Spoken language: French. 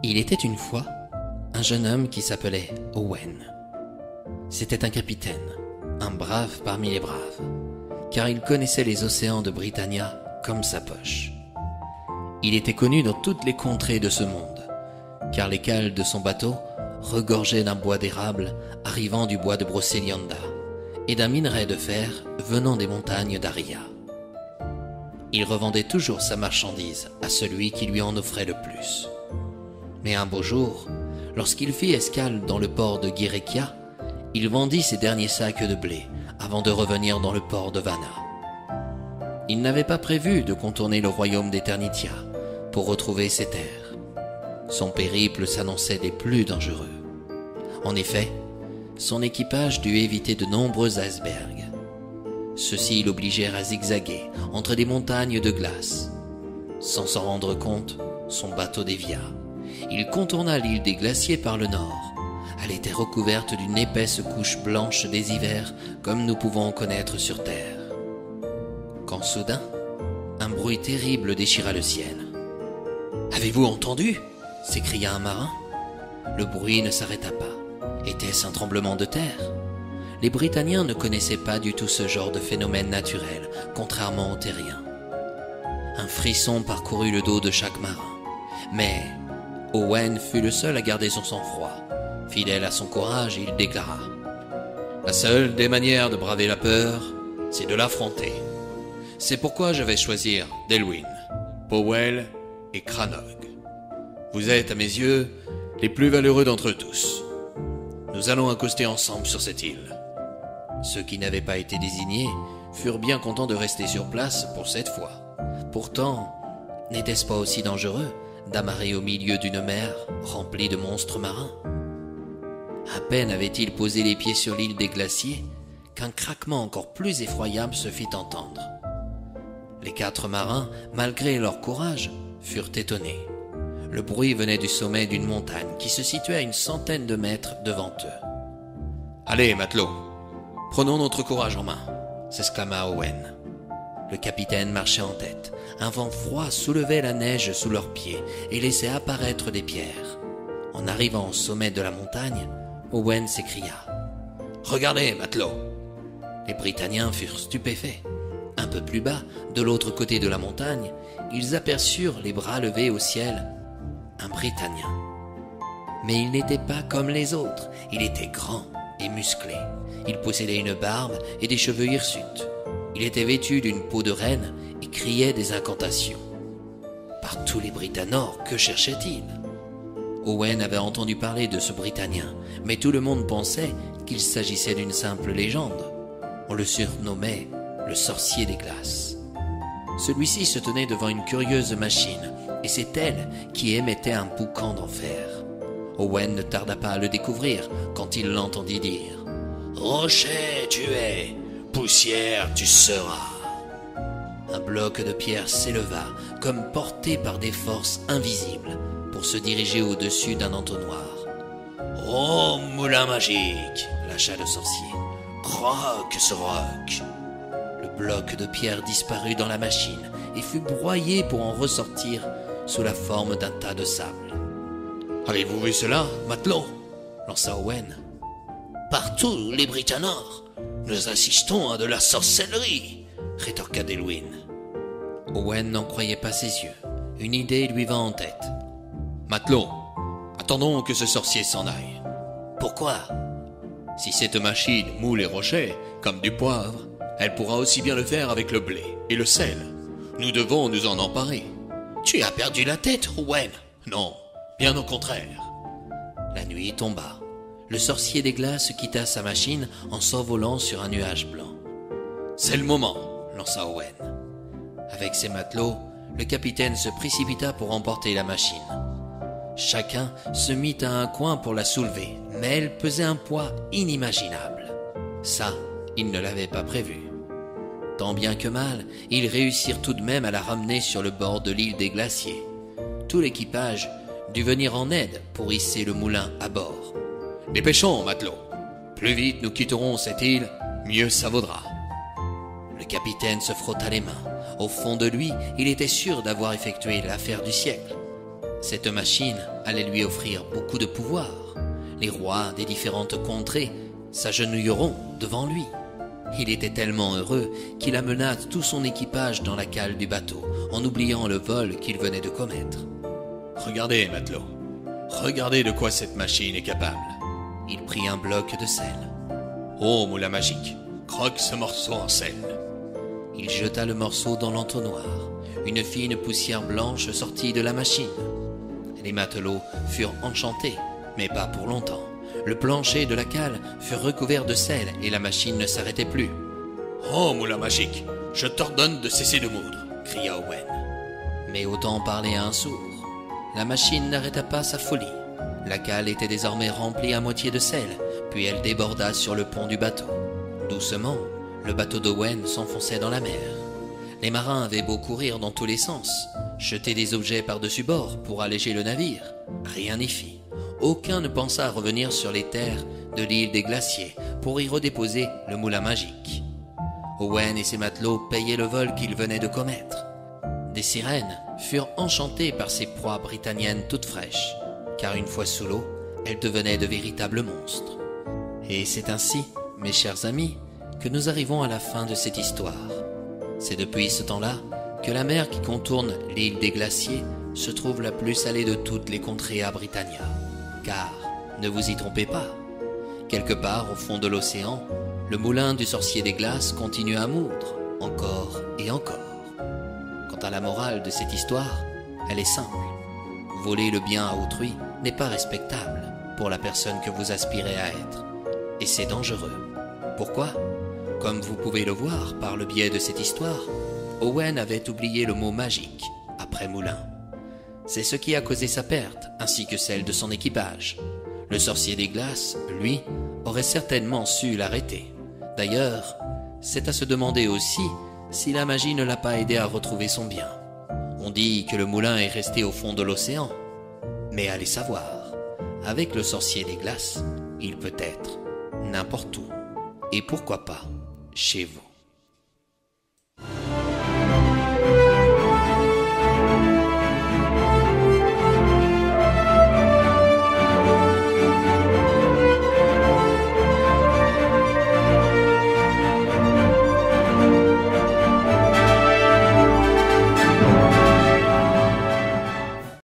Il était une fois un jeune homme qui s'appelait Owen. C'était un capitaine, un brave parmi les braves, car il connaissait les océans de Britannia comme sa poche. Il était connu dans toutes les contrées de ce monde, car les cales de son bateau regorgeaient d'un bois d'érable arrivant du bois de Brocéliande et d'un minerai de fer venant des montagnes d'Aria. Il revendait toujours sa marchandise à celui qui lui en offrait le plus. Mais un beau jour, lorsqu'il fit escale dans le port de Guirekia, il vendit ses derniers sacs de blé avant de revenir dans le port de Vanna. Il n'avait pas prévu de contourner le royaume d'Eternitia pour retrouver ses terres. Son périple s'annonçait des plus dangereux. En effet, son équipage dut éviter de nombreux icebergs. Ceux-ci l'obligèrent à zigzaguer entre des montagnes de glace. Sans s'en rendre compte, son bateau dévia. Il contourna l'île des glaciers par le nord. Elle était recouverte d'une épaisse couche blanche des hivers comme nous pouvons en connaître sur terre. Quand soudain, un bruit terrible déchira le ciel. « Avez-vous entendu ?» s'écria un marin. Le bruit ne s'arrêta pas. Était-ce un tremblement de terre? Les Britanniens ne connaissaient pas du tout ce genre de phénomène naturel, contrairement aux terriens. Un frisson parcourut le dos de chaque marin. Mais Owen fut le seul à garder son sang-froid. Fidèle à son courage, il déclara: « La seule des manières de braver la peur, c'est de l'affronter. C'est pourquoi je vais choisir Delwyn, Powell et Cranog. Vous êtes, à mes yeux, les plus valeureux d'entre eux tous. Nous allons accoster ensemble sur cette île. » Ceux qui n'avaient pas été désignés furent bien contents de rester sur place pour cette fois. Pourtant, n'était-ce pas aussi dangereux d'amarrer au milieu d'une mer remplie de monstres marins? À peine avaient-ils posé les pieds sur l'île des glaciers qu'un craquement encore plus effroyable se fit entendre. Les 4 marins, malgré leur courage, furent étonnés. Le bruit venait du sommet d'une montagne qui se situait à une centaine de mètres devant eux. « Allez, matelots, prenons notre courage en main !» s'exclama Owen. Le capitaine marchait en tête. Un vent froid soulevait la neige sous leurs pieds et laissait apparaître des pierres. En arrivant au sommet de la montagne, Owen s'écria: « Regardez, matelots !» Les Britanniens furent stupéfaits. Un peu plus bas, de l'autre côté de la montagne, ils aperçurent, les bras levés au ciel, un Britanien. Mais il n'était pas comme les autres. Il était grand et musclé. Il possédait une barbe et des cheveux hirsutes. Il était vêtu d'une peau de renne et criait des incantations. Par tous les Britanors, que cherchait-il? Owen avait entendu parler de ce Britanien, mais tout le monde pensait qu'il s'agissait d'une simple légende. On le surnommait le sorcier des glaces. Celui-ci se tenait devant une curieuse machine, et c'est elle qui émettait un boucan d'enfer. Owen ne tarda pas à le découvrir quand il l'entendit dire: « Rocher tu es, poussière tu seras. » Un bloc de pierre s'éleva, comme porté par des forces invisibles, pour se diriger au-dessus d'un entonnoir. « Oh, moulin magique !» lâcha le sorcier. « Croque ce roc !» Le bloc de pierre disparut dans la machine et fut broyé pour en ressortir sous la forme d'un tas de sable. « Avez-vous vu cela, matelot ?» lança Owen. « Partout, les Britanors, nous assistons à de la sorcellerie !» rétorqua Delwyn. Owen n'en croyait pas ses yeux. Une idée lui vint en tête. « Matelot, attendons que ce sorcier s'en aille. »« Pourquoi ?»« Si cette machine moule les rochers comme du poivre, elle pourra aussi bien le faire avec le blé et le sel. Nous devons nous en emparer. »« Tu as perdu la tête, Owen ?»« Non, bien au contraire. » La nuit tomba. Le sorcier des glaces quitta sa machine en s'envolant sur un nuage blanc. « C'est le moment !» lança Owen. Avec ses matelots, le capitaine se précipita pour emporter la machine. Chacun se mit à un coin pour la soulever, mais elle pesait un poids inimaginable. Ça, ils ne l'avaient pas prévu. Tant bien que mal, ils réussirent tout de même à la ramener sur le bord de l'île des glaciers. Tout l'équipage dut venir en aide pour hisser le moulin à bord. « Dépêchons, matelots. Plus vite nous quitterons cette île, mieux ça vaudra. » Le capitaine se frotta les mains. Au fond de lui, il était sûr d'avoir effectué l'affaire du siècle. Cette machine allait lui offrir beaucoup de pouvoir. Les rois des différentes contrées s'agenouilleront devant lui. Il était tellement heureux qu'il amena tout son équipage dans la cale du bateau, en oubliant le vol qu'il venait de commettre. « Regardez, matelot, regardez de quoi cette machine est capable. » Il prit un bloc de sel. « Oh, moulin magique, croque ce morceau en sel. » Il jeta le morceau dans l'entonnoir. Une fine poussière blanche sortit de la machine. Les matelots furent enchantés, mais pas pour longtemps. Le plancher de la cale fut recouvert de sel et la machine ne s'arrêtait plus. « Oh, moulin magique, je t'ordonne de cesser de moudre !» cria Owen. Mais autant parler à un sourd. La machine n'arrêta pas sa folie. La cale était désormais remplie à moitié de sel, puis elle déborda sur le pont du bateau. Doucement, le bateau d'Owen s'enfonçait dans la mer. Les marins avaient beau courir dans tous les sens, jeter des objets par-dessus bord pour alléger le navire, rien n'y fit. Aucun ne pensa à revenir sur les terres de l'île des Glaciers pour y redéposer le moulin magique. Owen et ses matelots payaient le vol qu'ils venaient de commettre. Des sirènes furent enchantées par ces proies britanniennes toutes fraîches, car une fois sous l'eau, elles devenaient de véritables monstres. Et c'est ainsi, mes chers amis, que nous arrivons à la fin de cette histoire. C'est depuis ce temps-là que la mer qui contourne l'île des Glaciers se trouve la plus salée de toutes les contrées à Britannia. Car, ne vous y trompez pas, quelque part au fond de l'océan, le moulin du sorcier des glaces continue à moudre, encore et encore. Quant à la morale de cette histoire, elle est simple. Voler le bien à autrui n'est pas respectable pour la personne que vous aspirez à être. Et c'est dangereux. Pourquoi ? Comme vous pouvez le voir par le biais de cette histoire, Owen avait oublié le mot magique après moulin. C'est ce qui a causé sa perte, ainsi que celle de son équipage. Le sorcier des glaces, lui, aurait certainement su l'arrêter. D'ailleurs, c'est à se demander aussi si la magie ne l'a pas aidé à retrouver son bien. On dit que le moulin est resté au fond de l'océan. Mais allez savoir, avec le sorcier des glaces, il peut être n'importe où. Et pourquoi pas chez vous.